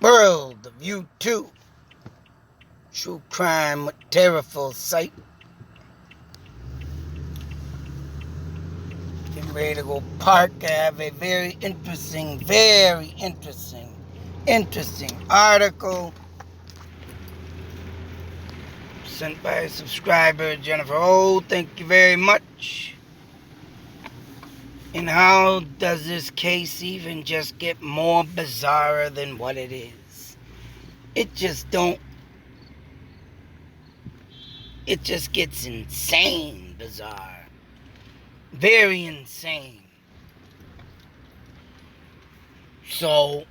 world of YouTube. True crime with terrible sight. Getting ready to go park. I have a very interesting article sent by a subscriber, Jennifer. Oh, thank you very much. And how does this case even just get more bizarre than what it is? It just gets insane bizarre. Very insane. So,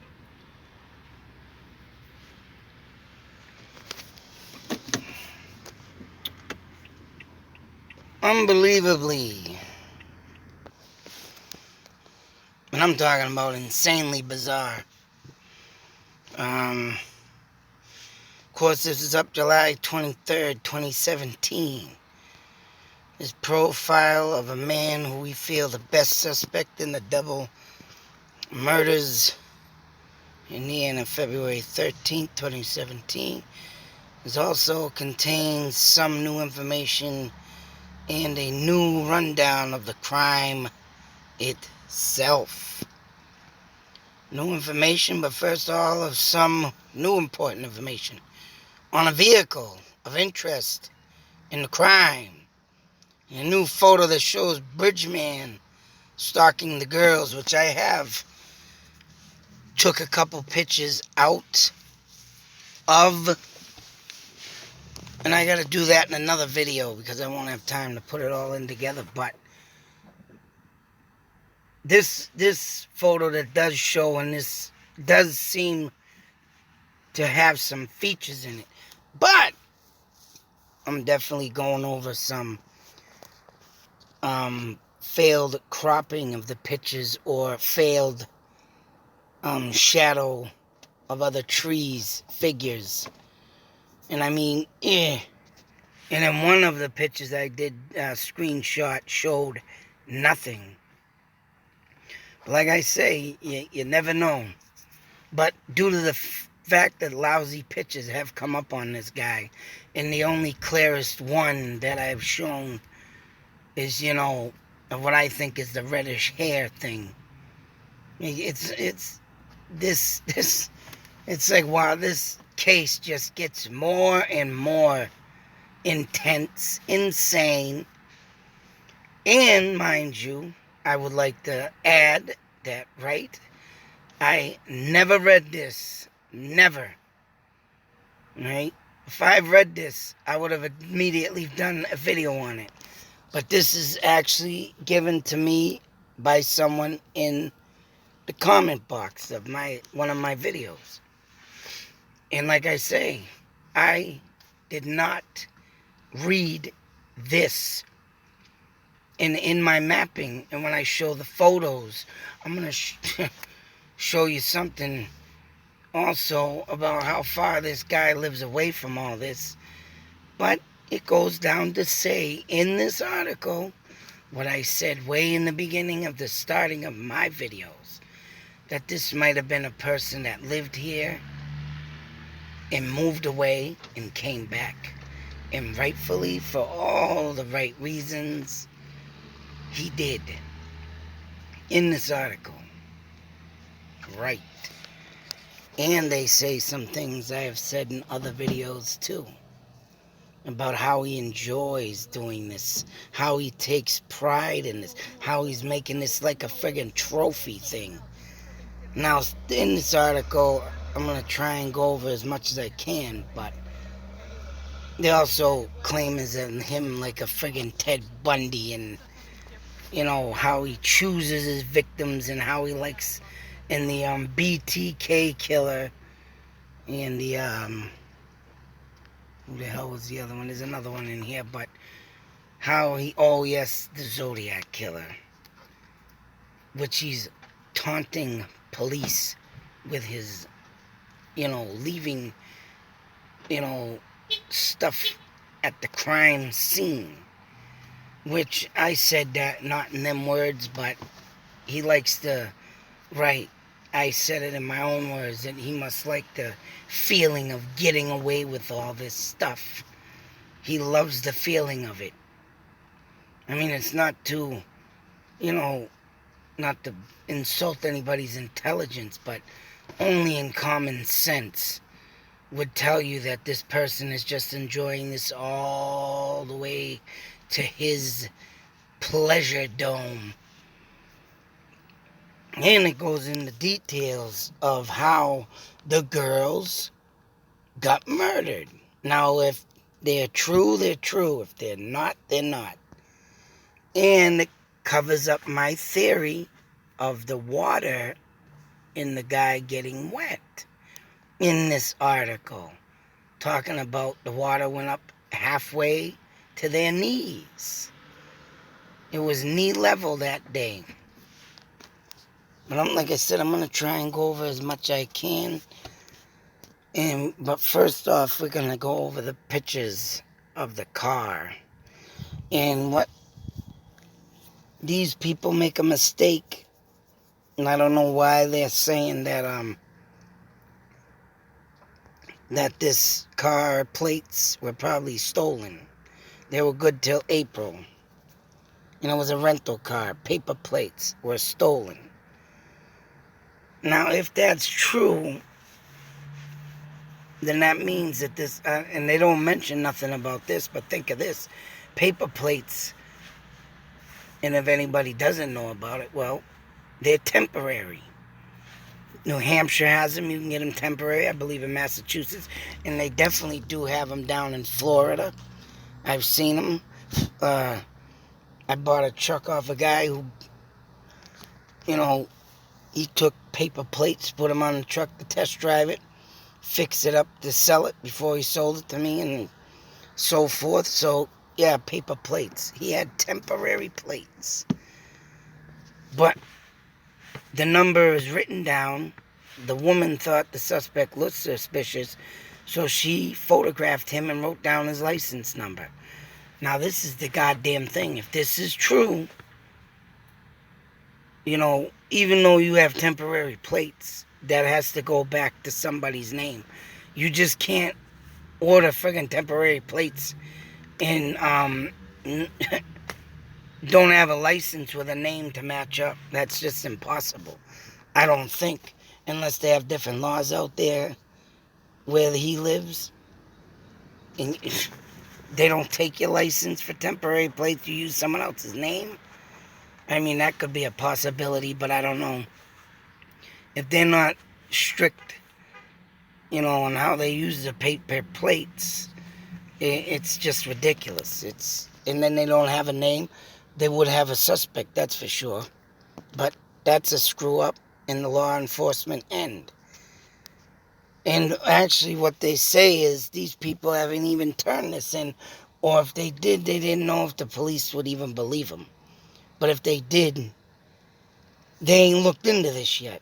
unbelievably, and I'm talking about insanely bizarre. Of course, this is up July 23rd, 2017. This profile of a man who we feel the best suspect in the double murders in the end of February 13th, 2017. It also contains some new information and a new rundown of the crime itself. New information, but first of all, of some new important information on a vehicle of interest in the crime. A new photo that shows Bridgeman stalking the girls, which I have took a couple pictures out of, and I gotta do that in another video because I won't have time to put it all in together. But this photo that does show, and this does seem to have some features in it, but I'm definitely going over some failed cropping of the pictures or failed shadow of other trees, figures. And I mean, And in one of the pictures I did screenshot showed nothing. But like I say, you never know. But due to the fact that lousy pictures have come up on this guy, and the only clearest one that I've shown is, what I think is the reddish hair thing. It's like, wow, this case just gets more and more intense, insane. And mind you, I would like to add that, right? I never read this. Never. Right? If I've read this, I would have immediately done a video on it. But this is actually given to me by someone in the comment box of one of my videos. And like I say, I did not read this in my mapping. And when I show the photos, I'm going to show you something also about how far this guy lives away from all this. But it goes down to say in this article what I said way in the beginning of the starting of my videos, that this might have been a person that lived here and moved away and came back. And rightfully, for all the right reasons, he did. In this article. Right. And they say some things I have said in other videos too. About how he enjoys doing this. How he takes pride in this. How he's making this like a friggin' trophy thing. Now, in this article, I'm going to try and go over as much as I can, but they also claim as him like a friggin' Ted Bundy, and how he chooses his victims and how he likes, in the BTK killer, and the who the hell was the other one? There's another one in here, but how he, oh yes, the Zodiac killer, which he's taunting police with his, leaving, stuff at the crime scene. Which I said that not in them words, but he likes to write I said it in my own words that he must like the feeling of getting away with all this stuff. He loves the feeling of it. I mean, it's not to, you know, not to insult anybody's intelligence, but only in common sense would tell you that this person is just enjoying this all the way to his pleasure dome. And it goes into details of how the girls got murdered. Now, if they're true, they're true. If they're not, they're not. And it covers up my theory of the water in the guy getting wet in this article. Talking about the water went up halfway to their knees. It was knee level that day. But like I said, I'm going to try and go over as much as I can. But first off, we're going to go over the pictures of the car. And what these people make a mistake. And I don't know why they're saying that that this car plates were probably stolen. They were good till April. And it was a rental car. Paper plates were stolen. Now, if that's true, then that means that this, and they don't mention nothing about this, but think of this. Paper plates, and if anybody doesn't know about it, well, they're temporary. New Hampshire has them. You can get them temporary, I believe, in Massachusetts. And they definitely do have them down in Florida. I've seen them. I bought a truck off a guy who, he took paper plates, put them on the truck to test drive it, fix it up to sell it before he sold it to me, and so forth. So, yeah, paper plates. He had temporary plates. But the number is written down. The woman thought the suspect looked suspicious, so she photographed him and wrote down his license number. Now, this is the goddamn thing. If this is true, even though you have temporary plates, that has to go back to somebody's name. You just can't order friggin' temporary plates and don't have a license with a name to match up. That's just impossible. I don't think, unless they have different laws out there where he lives. And they don't take your license for temporary plates. You use someone else's name. I mean, that could be a possibility, but I don't know. If they're not strict, on how they use the paper plates, it's just ridiculous. And then they don't have a name. They would have a suspect, that's for sure. But that's a screw up in the law enforcement end. And actually what they say is these people haven't even turned this in, or if they did, they didn't know if the police would even believe them. But if they did, they ain't looked into this yet.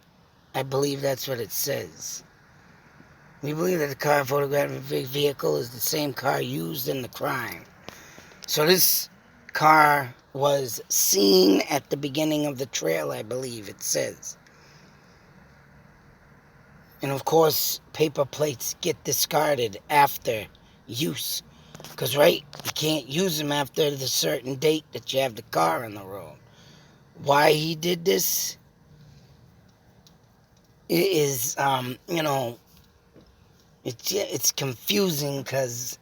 I believe that's what it says. We believe that the car photographed in the vehicle is the same car used in the crime. So this car was seen at the beginning of the trail, I believe it says. And of course, paper plates get discarded after use. Because, right, you can't use them after the certain date that you have the car on the road. Why he did this is, it's confusing because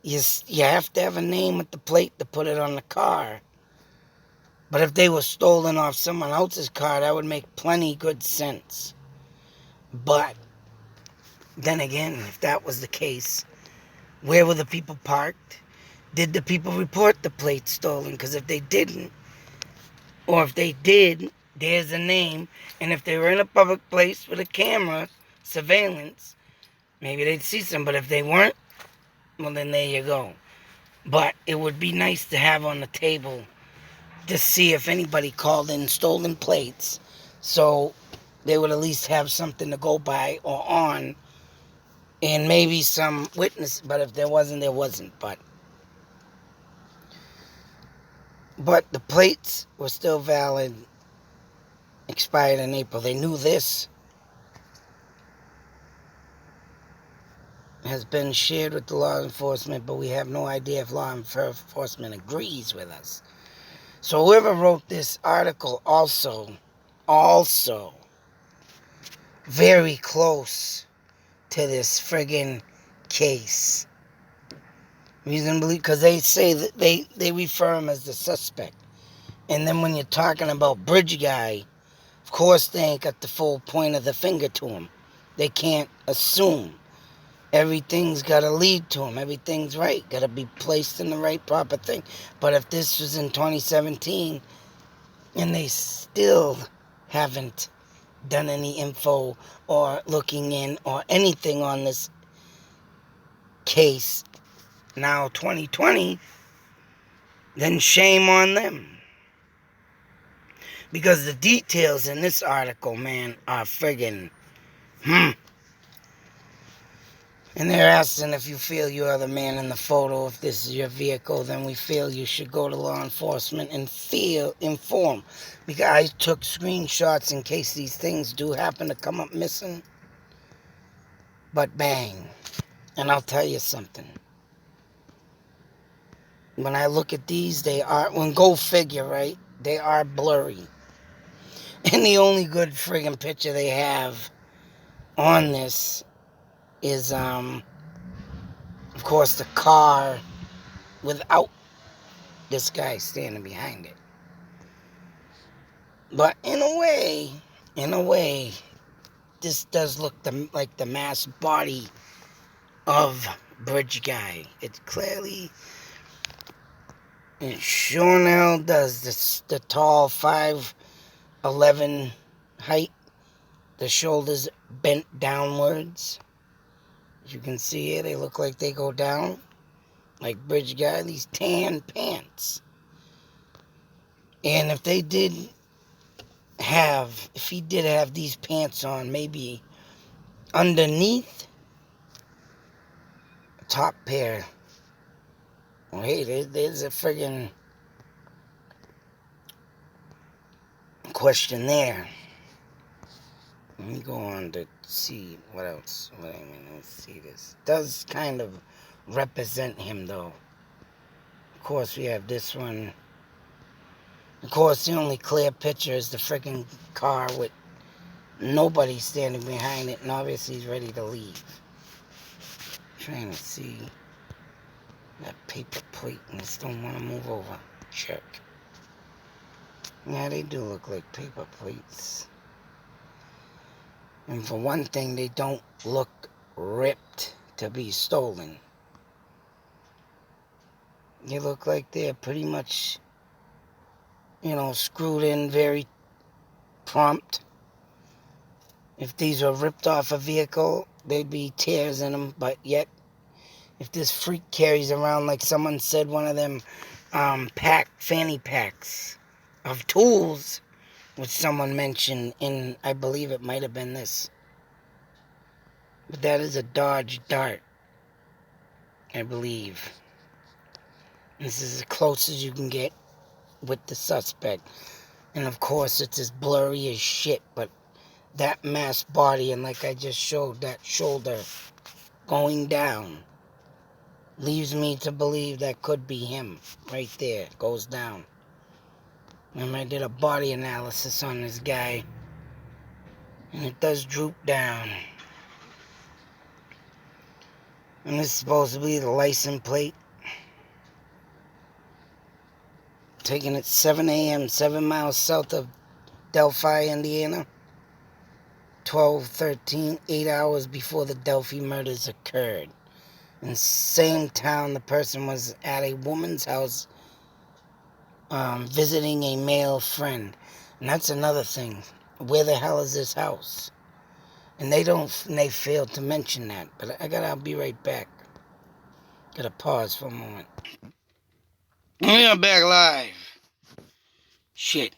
you have to have a name with the plate to put it on the car. But if they were stolen off someone else's car, that would make plenty good sense. But then again, if that was the case, where were the people parked? Did the people report the plate stolen? Because if they didn't, or if they did, there's a name. And if they were in a public place with a camera, surveillance, maybe they'd see some. But if they weren't, well, then there you go. But it would be nice to have on the table to see if anybody called in stolen plates, so they would at least have something to go by or on, and maybe some witness. But if there wasn't, there wasn't. But the plates were still valid, expired in April. They knew this. has been shared with the law enforcement, but we have no idea if law enforcement agrees with us. So whoever wrote this article also very close to this friggin' case. Reasonably, because they say that they refer him as the suspect. And then when you're talking about Bridge Guy, of course they ain't got the full point of the finger to him. They can't assume. Everything's got to lead to him. Everything's right. Got to be placed in the right proper thing. But if this was in 2017 and they still haven't done any info or looking in or anything on this case, now 2020, then shame on them. Because the details in this article, man, are friggin' And they're asking if you feel you are the man in the photo, if this is your vehicle, then we feel you should go to law enforcement and inform. Because I took screenshots in case these things do happen to come up missing. But bang. And I'll tell you something. When I look at these, go figure, right? They are blurry. And the only good friggin' picture they have on this is, of course, the car without this guy standing behind it. But in a way, this does look like the mass body of Bridge Guy. It sure now does. The tall 5'11" height, the shoulders bent downwards. As you can see here, they look like they go down. Like Bridge Guy, these tan pants. And if he did have these pants on, maybe underneath a top pair. Well, hey, there's a friggin' question there. Let me go on to see what else. Let's see this. Does kind of represent him, though. Of course, we have this one. Of course, the only clear picture is the freaking car with nobody standing behind it, and obviously he's ready to leave. Trying to see that paper plate, and just don't want to move over. Check. Yeah, they do look like paper plates. And for one thing, they don't look ripped to be stolen. They look like they're pretty much, screwed in very prompt. If these were ripped off a vehicle, there'd be tears in them. But yet, if this freak carries around, like someone said, one of them fanny packs of tools, which someone mentioned in, I believe it might have been this. But that is a Dodge Dart, I believe. This is as close as you can get with the suspect. And of course, it's as blurry as shit, but that mass body, and like I just showed, that shoulder going down, leaves me to believe that could be him. Right there, it goes down. And I did a body analysis on this guy, and it does droop down. And this is supposed to be the license plate. Taken at 7 a.m., 7 miles south of Delphi, Indiana. 12:13, 8 hours before the Delphi murders occurred. In the same town, the person was at a woman's house visiting a male friend. And that's another thing. Where the hell is this house? And they failed to mention that. But I'll be right back. Gotta pause for a moment. We are back live. Shit.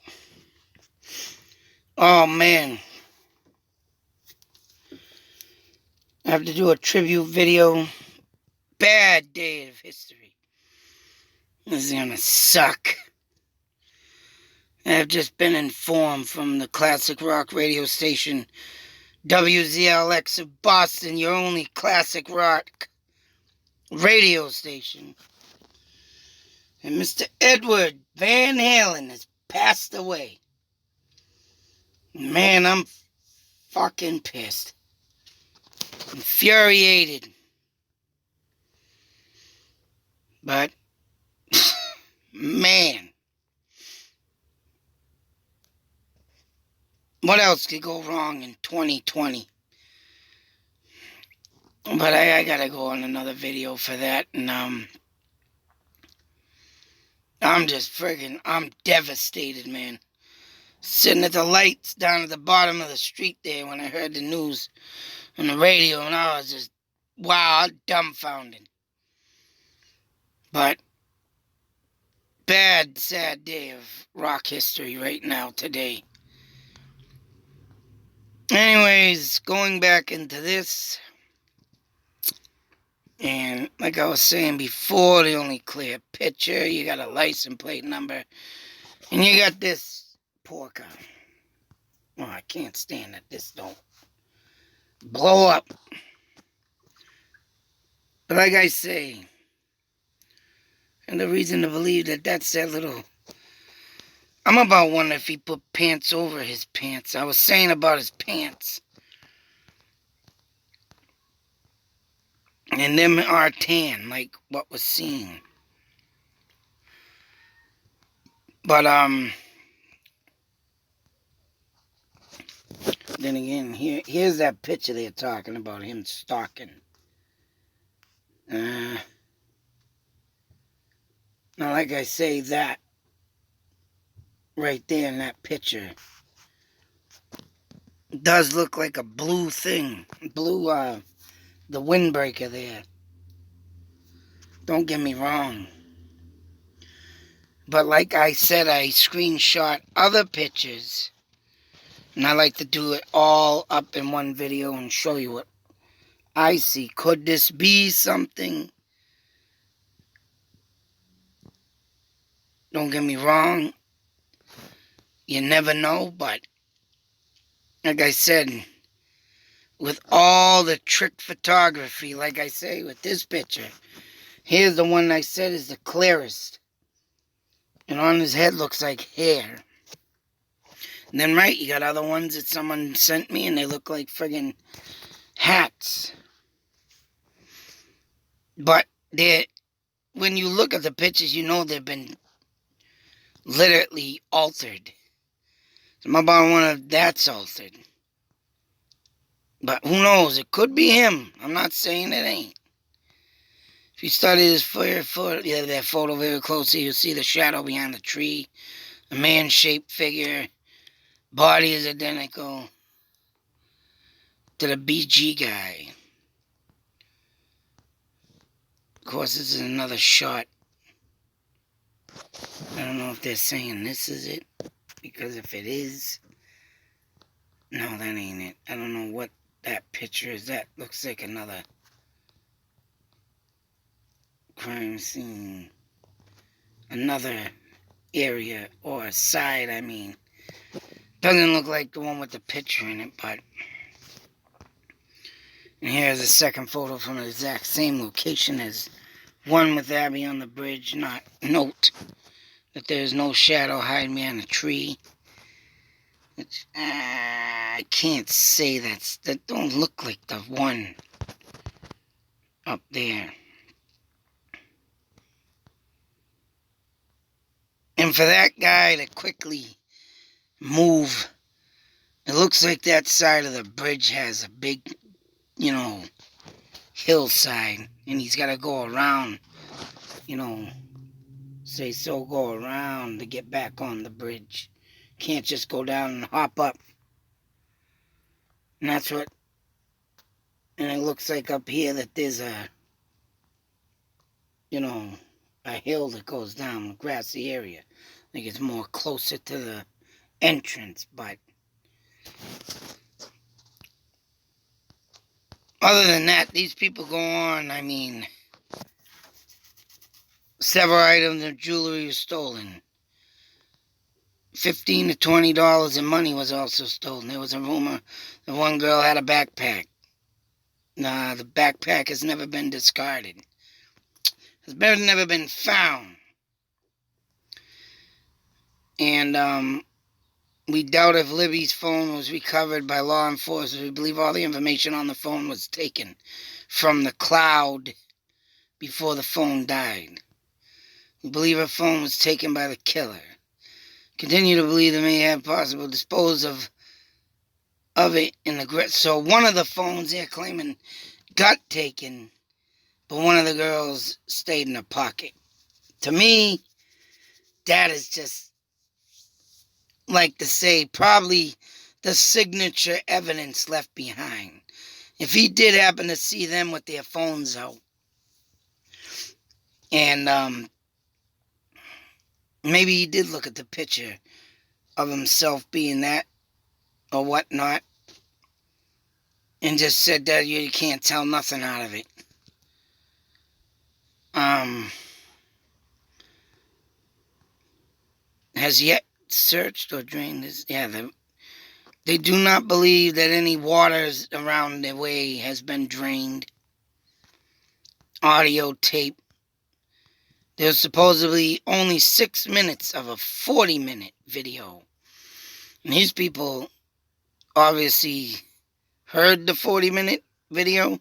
Oh, man. I have to do a tribute video. Bad day of history. This is gonna suck. I have just been informed from the classic rock radio station WZLX of Boston, your only classic rock radio station. And Mr. Edward Van Halen has passed away. Man, I'm fucking pissed. Infuriated. But, man. What else could go wrong in 2020? But I gotta go on another video for that. And, I'm just I'm devastated, man. Sitting at the lights down at the bottom of the street there when I heard the news on the radio, and I was just, wow, dumbfounded. But, bad, sad day of rock history right now, today. Anyways, going back into this, and like I was saying before, the only clear picture, you got a license plate number, and you got this poor car. Oh, I can't stand that this don't blow up. But like I say, and the reason to believe that that's that little... I'm about wondering if he put pants over his pants. I was saying about his pants. And them are tan, like what was seen. But, then again, here's that picture they're talking about, him stalking. Now, like I say, that right there in that picture does look like a blue thing. Blue, the windbreaker there. Don't get me wrong. But like I said, I screenshot other pictures. And I like to do it all up in one video and show you what I see. Could this be something? Don't get me wrong. You never know, but like I said, with all the trick photography, like I say, with this picture, here's the one I said is the clearest. And on his head looks like hair. And then, right, you got other ones that someone sent me, and they look like friggin' hats. But when you look at the pictures, you know they've been literally altered. So I'm about one of that's altered. But who knows? It could be him. I'm not saying it ain't. If you study this that photo very closely, you'll see the shadow behind the tree. A man-shaped figure. Body is identical to the BG guy. Of course, this is another shot. I don't know if they're saying this is it. Because if it is... No, that ain't it. I don't know what that picture is. That looks like another crime scene. Another area or side, I mean. Doesn't look like the one with the picture in it, but... And here's a second photo from the exact same location as one with Abby on the bridge. Note that there's no shadow hiding behind a tree. Which, I can't say that don't look like the one up there. And for that guy to quickly move, it looks like that side of the bridge has a big, hillside, and he's got to go around, go around to get back on the bridge. Can't just go down and hop up. And that's what, and it looks like up here that there's a hill that goes down, a grassy area. I think it's more closer to the entrance, but other than that, these people go on, several items of jewelry are stolen. $15 to $20 in money was also stolen. There was a rumor that one girl had a backpack. Nah, the backpack has never been discarded. Has never been found. And we doubt if Libby's phone was recovered by law enforcement. We believe all the information on the phone was taken from the cloud before the phone died. We believe her phone was taken by the killer. Continue to believe they may have possible dispose of it in the grit. So one of the phones they're claiming got taken, but one of the girls stayed in her pocket. To me, that is just like to say probably the signature evidence left behind. If he did happen to see them with their phones out, and maybe he did look at the picture of himself being that or whatnot, and just said that you can't tell nothing out of it. Has yet searched or drained this. Yeah, they do not believe that any waters around the way has been drained. Audio tape. There's supposedly only 6 minutes of a 40-minute video. And these people obviously heard the 40-minute video.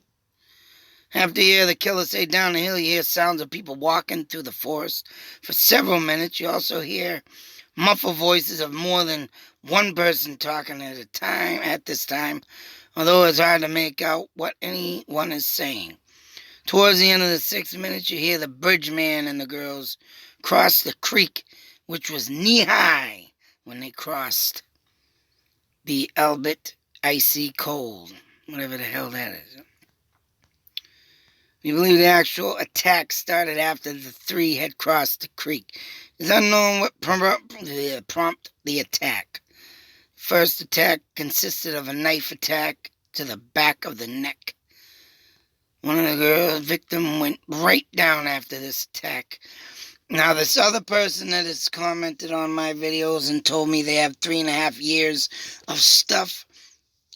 After you hear the killer say down the hill, you hear sounds of people walking through the forest for several minutes. You also hear muffled voices of more than one person talking at a time at this time, although it's hard to make out what anyone is saying. Towards the end of the 6 minutes, you hear the bridge man and the girls cross the creek, which was knee-high when they crossed the Albert Icy Cold, whatever the hell that is. We believe the actual attack started after the three had crossed the creek. It's unknown what prompted the attack. First attack consisted of a knife attack to the back of the neck. One of the girls' victim went right down after this attack. Now, this other person that has commented on my videos and told me they have 3.5 years of stuff,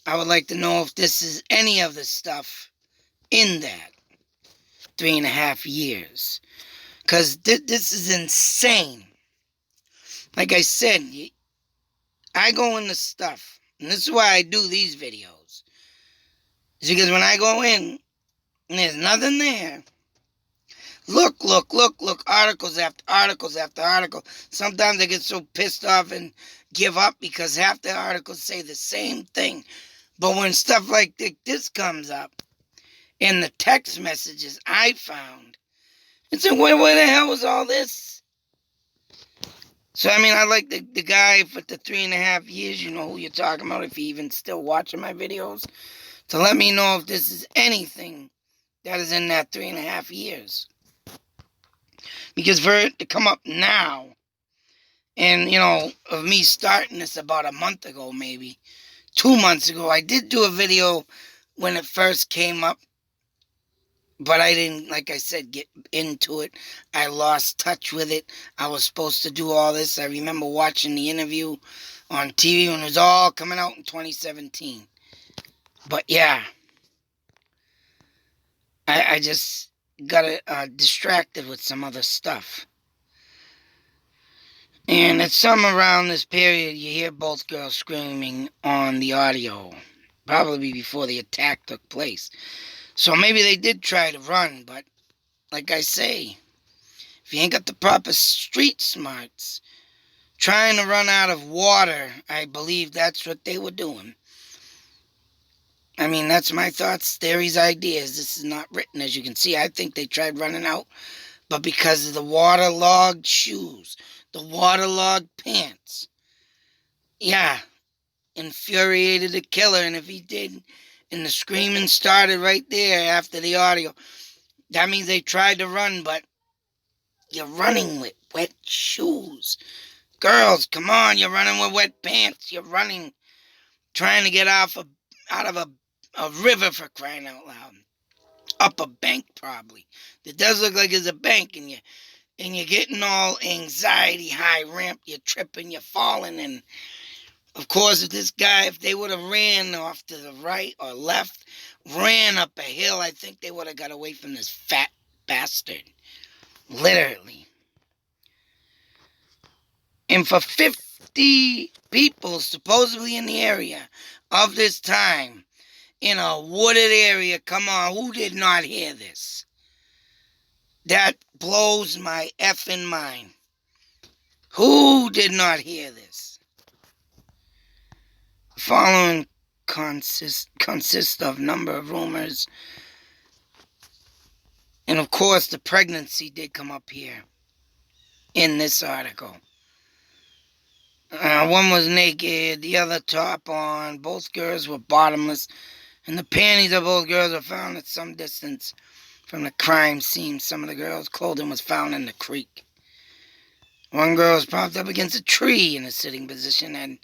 I would like to know if this is any of the stuff in that 3.5 years. Because this is insane. Like I said, I go into stuff. And this is why I do these videos. It's because when I go in, and there's nothing there, look, articles after articles after article. Sometimes I get so pissed off and give up because half the articles say the same thing. But when stuff like this comes up, in the text messages I found, it's like, where the hell was all this? So, I mean, I like the guy for the 3.5 years, you know who you're talking about, if he even still watching my videos, to let me know if this is anything that is in that 3.5 years. Because for it to come up now, and, you know, of me starting this about a month ago, maybe 2 months ago, I did do a video when it first came up, but I didn't, like I said, get into it. I lost touch with it. I was supposed to do all this. I remember watching the interview on TV when it was all coming out in 2017. But yeah, I just got distracted with some other stuff. And at some around this period, you hear both girls screaming on the audio, probably before the attack took place. So maybe they did try to run, but like I say, if you ain't got the proper street smarts, trying to run out of water, I believe that's what they were doing. I mean, that's my thoughts, theories, ideas. This is not written, as you can see. I think they tried running out, but because of the waterlogged shoes, the waterlogged pants, yeah, infuriated the killer. And if he did, and the screaming started right there after the audio, that means they tried to run, but you're running with wet shoes. Girls, come on, you're running with wet pants. You're running, trying to get out of a river, for crying out loud. Up a bank, probably. It does look like it's a bank, and and you're getting all anxiety high ramp, you're tripping, you're falling, and of course, if they would have ran off to the right or left, ran up a hill, I think they would have got away from this fat bastard. Literally. And for 50 people supposedly in the area of this time, in a wooded area, come on, who did not hear this? That blows my effing mind. Who did not hear this? The following consists of number of rumors. And of course, the pregnancy did come up here in this article. One was naked, the other top on. Both girls were bottomless, and the panties of both girls were found at some distance from the crime scene. Some of the girls' clothing was found in the creek. One girl was propped up against a tree in a sitting position, and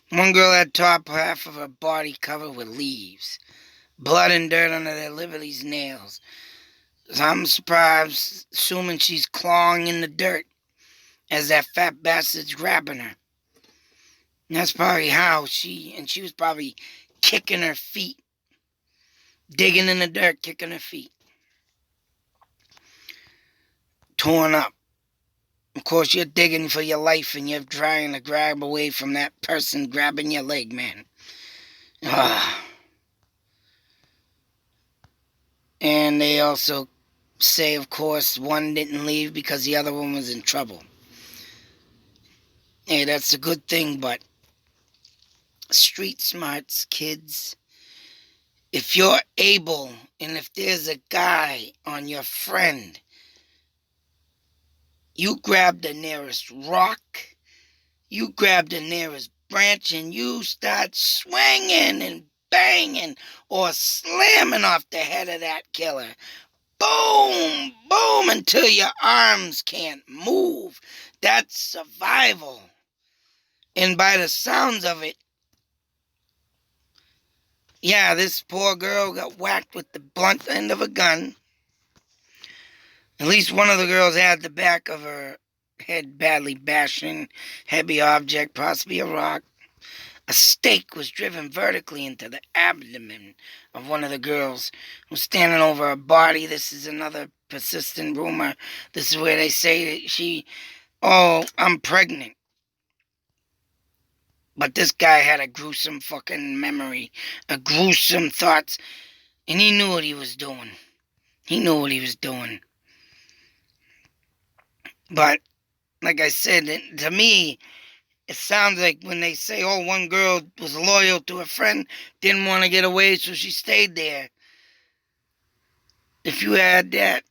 one girl had top half of her body covered with leaves. Blood and dirt under their liberty's nails. So I'm surprised, assuming she's clawing in the dirt as that fat bastard's grabbing her. And that's probably how she was probably kicking her feet. Digging in the dirt, kicking her feet. Torn up. Of course, you're digging for your life and you're trying to grab away from that person grabbing your leg, man. And they also say, of course, one didn't leave because the other one was in trouble. Hey, that's a good thing, but street smarts, kids. If you're able, and if there's a guy on your friend, you grab the nearest rock, you grab the nearest branch, and you start swinging and banging or slamming off the head of that killer. Boom, boom, until your arms can't move. That's survival. And by the sounds of it, yeah, this poor girl got whacked with the blunt end of a gun. At least one of the girls had the back of her head badly bashing, heavy object, possibly a rock. A stake was driven vertically into the abdomen of one of the girls who was standing over her body. This is another persistent rumor. This is where they say that I'm pregnant. But this guy had a gruesome fucking memory, a gruesome thoughts, and he knew what he was doing. He knew what he was doing. But, like I said, to me, it sounds like when they say, one girl was loyal to a friend, didn't want to get away, so she stayed there. If you had that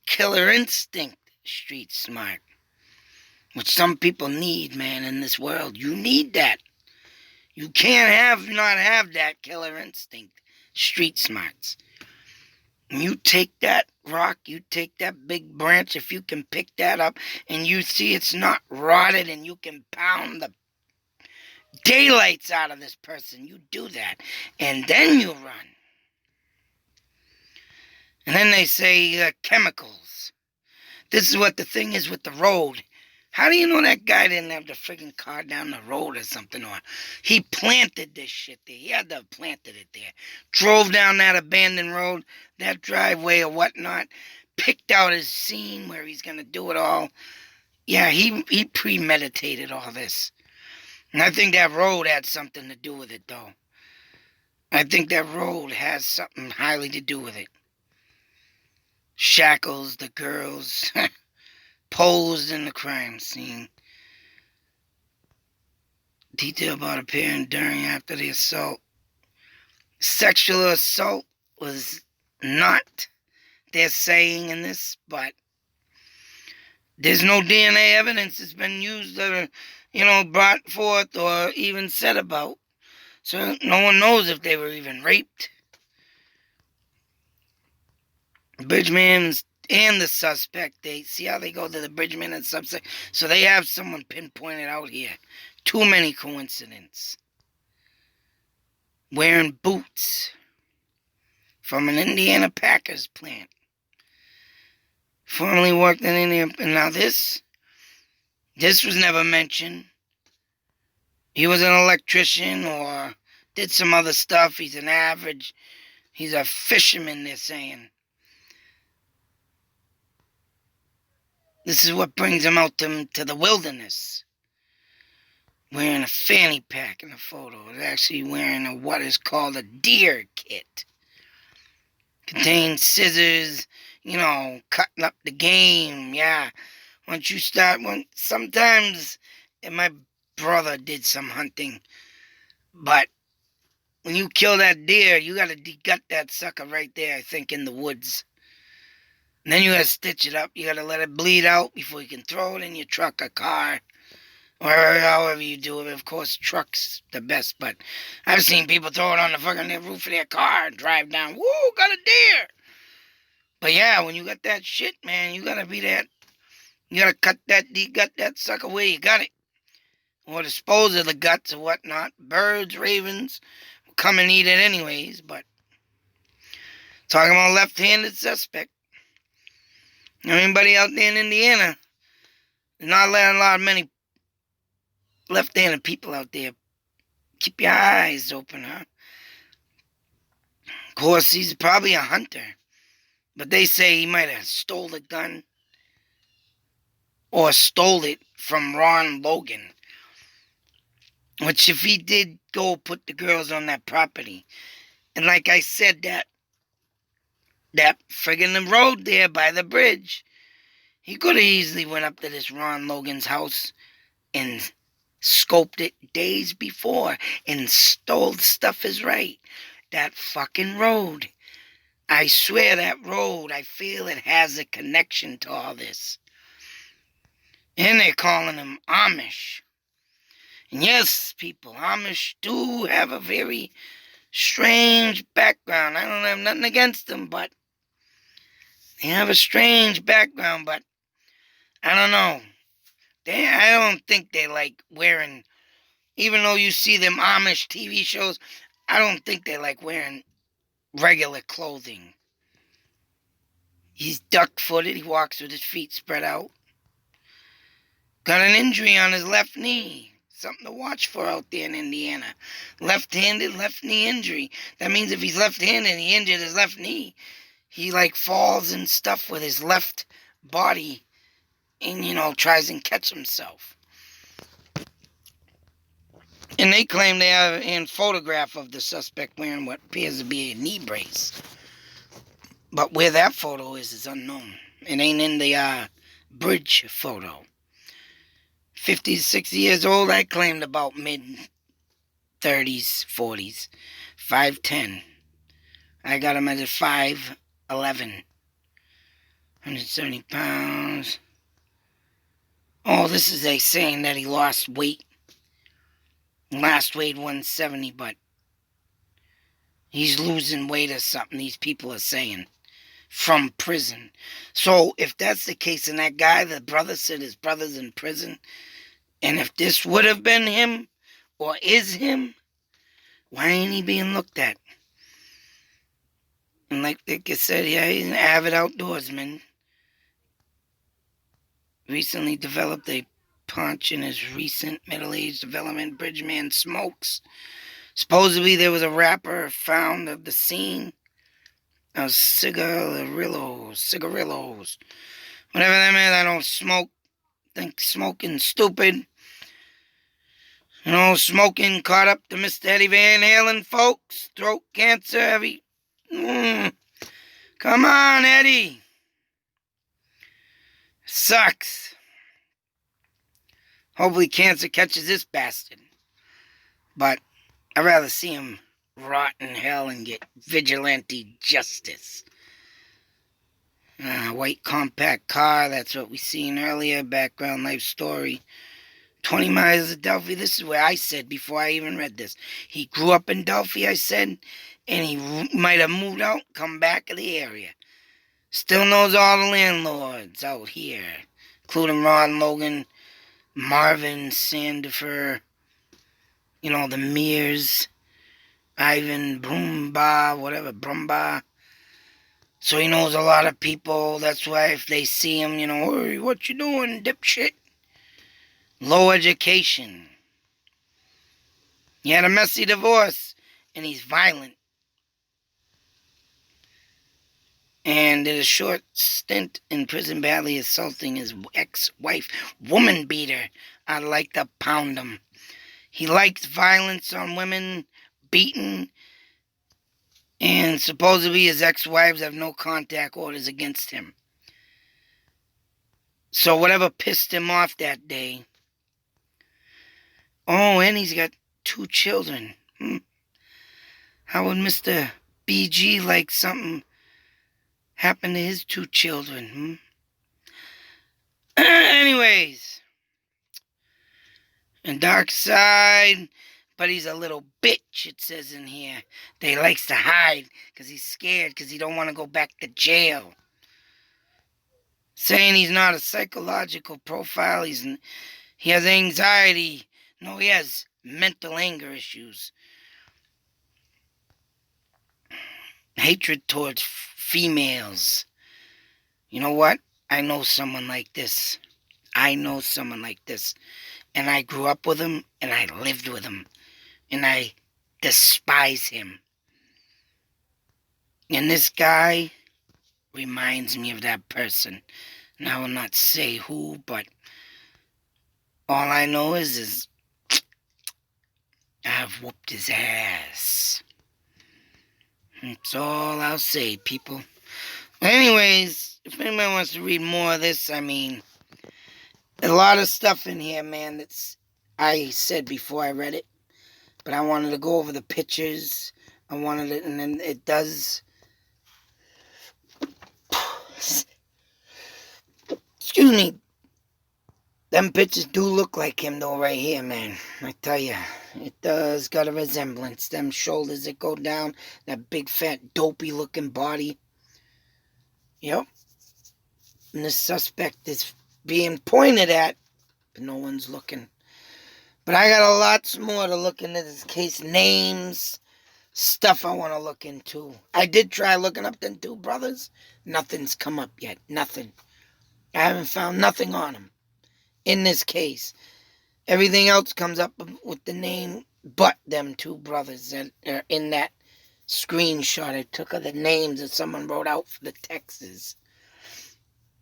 killer instinct, street smart, which some people need, man, in this world, you need that. You can't not have that killer instinct, street smarts. You take that rock, you take that big branch, if you can pick that up and you see it's not rotted and you can pound the daylights out of this person, you do that. And then you run. And then they say chemicals. This is what the thing is with the road. How do you know that guy didn't have the friggin' car down the road or something? Or he planted this shit there. He had to have planted it there. Drove down that abandoned road, that driveway or whatnot. Picked out his scene where he's going to do it all. Yeah, he premeditated all this. And I think that road had something to do with it, though. I think that road has something highly to do with it. Shackles, the girls... posed in the crime scene. Detail about appearing during after the assault. Sexual assault was not their saying in this, but there's no DNA evidence that's been used or, brought forth or even said about. So no one knows if they were even raped. Bridgman's and the suspect, they see how they go to the Bridgman and suspect. So they have someone pinpointed out here. Too many coincidences. Wearing boots from an Indiana Packers plant. Formerly worked in India. And now this was never mentioned. He was an electrician or did some other stuff. He's a fisherman, they're saying. This is what brings him out to the wilderness. Wearing a fanny pack in the photo. It's actually wearing what is called a deer kit. Contains scissors, cutting up the game, yeah. Sometimes, and my brother did some hunting, but when you kill that deer, you gotta gut that sucker right there, I think, in the woods. And then you gotta stitch it up. You gotta let it bleed out before you can throw it in your truck or car. Or however you do it. Of course, truck's the best, but I've seen people throw it on the fucking roof of their car and drive down. Woo, got a deer! But yeah, when you got that shit, man, you gotta cut that sucker where you got it. Or dispose of the guts or whatnot. Birds, ravens will come and eat it anyways, but talking about left-handed suspect. Anybody out there in Indiana, there's not a lot of many left-handed people out there. Keep your eyes open, huh? Of course, he's probably a hunter. But they say he might have stole the gun. Or stole it from Ron Logan. Which if he did go put the girls on that property. And like I said, that friggin' road there by the bridge. He could have easily went up to this Ron Logan's house and scoped it days before and stole stuff is right. That fucking road. I swear that road, I feel it has a connection to all this. And they're calling them Amish. And yes, people, Amish do have a very strange background. I don't have nothing against them, but they have a strange background, but I don't know. I don't think they like wearing, even though you see them Amish TV shows, I don't think they like wearing regular clothing. He's duck-footed. He walks with his feet spread out. Got an injury on his left knee. Something to watch for out there in Indiana. Left-handed, left knee injury. That means if he's left-handed and he injured his left knee, he falls and stuff with his left body and, tries and catch himself. And they claim they have a photograph of the suspect wearing what appears to be a knee brace. But where that photo is unknown. It ain't in the bridge photo. 50 to 60 years old, I claimed about mid-30s, 40s. 5'10". I got him at 5'11". 170 pounds. Oh, this is a saying that he lost weight. Last weighed 170, but he's losing weight or something, these people are saying, from prison. So if that's the case, and that guy, the brother said his brother's in prison, and if this would have been him, or is him, why ain't he being looked at? And like I said, yeah, he's an avid outdoorsman. Recently developed a punch in his recent middle-aged development. Bridgeman smokes. Supposedly there was a wrapper found of the scene of cigarillos. Whatever that means, I don't smoke. Think smoking stupid. Smoking caught up to Mr. Eddie Van Halen, folks. Throat cancer, heavy. Come on, Eddie. Sucks. Hopefully cancer catches this bastard. But I'd rather see him rot in hell and get vigilante justice. White compact car, that's what we seen earlier. Background life story. 20 miles of Delphi. This is where I said before I even read this. He grew up in Delphi, I said, and he might have moved out, come back to the area. Still knows all the landlords out here, including Ron Logan, Marvin Sandifer, the Mears, Ivan Brumbaugh, So he knows a lot of people. That's why if they see him, hey, what you doing, dipshit? Low education. He had a messy divorce, and he's violent. And did a short stint in prison badly assaulting his ex-wife, woman beater. I'd like to pound him. He likes violence on women, beaten, and supposedly his ex-wives have no contact orders against him. So whatever pissed him off that day. Oh, and he's got 2 children. How would Mr. BG like something happen to his 2 children? Anyways. And dark side, but he's a little bitch, it says in here. That he likes to hide because he's scared because he don't want to go back to jail. Saying he's not a psychological profile. He has anxiety. No, he has mental anger issues. Hatred towards females. You know what? I know someone like this. And I grew up with him, and I lived with him. And I despise him. And this guy reminds me of that person. And I will not say who, but all I know is I've whooped his ass. That's all I'll say, people. Anyways, if anyone wants to read more of this, a lot of stuff in here, man, that's I said before I read it. But I wanted to go over the pictures. I wanted it, and then it does. Excuse me. Them pictures do look like him, though, right here, man. I tell ya, it does got a resemblance. Them shoulders that go down, that big, fat, dopey-looking body. Yep. And the suspect is being pointed at, but no one's looking. But I got a lot more to look into this case. Names, stuff I want to look into. I did try looking up them 2 brothers. Nothing's come up yet. Nothing. I haven't found nothing on them in this case. Everything else comes up with the name but them 2 brothers that are in that screenshot I took of the names that someone wrote out for the Texas.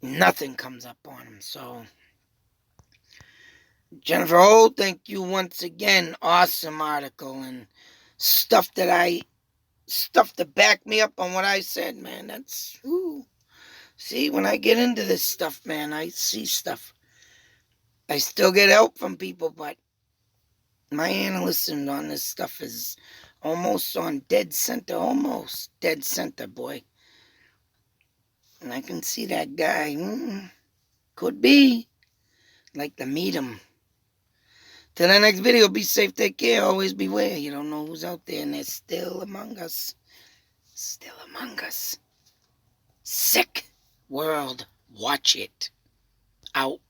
Nothing comes up on them, so... Jennifer Holt, thank you once again. Awesome article and stuff to back me up on what I said, man. That's, ooh. See, when I get into this stuff, man, I see stuff. I still get help from people, but my analysis on this stuff is almost on dead center. Almost dead center, boy. And I can see that guy. Could be. Like to meet him. Till the next video, be safe, take care, always beware. You don't know who's out there, and they're still among us. Still among us. Sick world. Watch it. Out.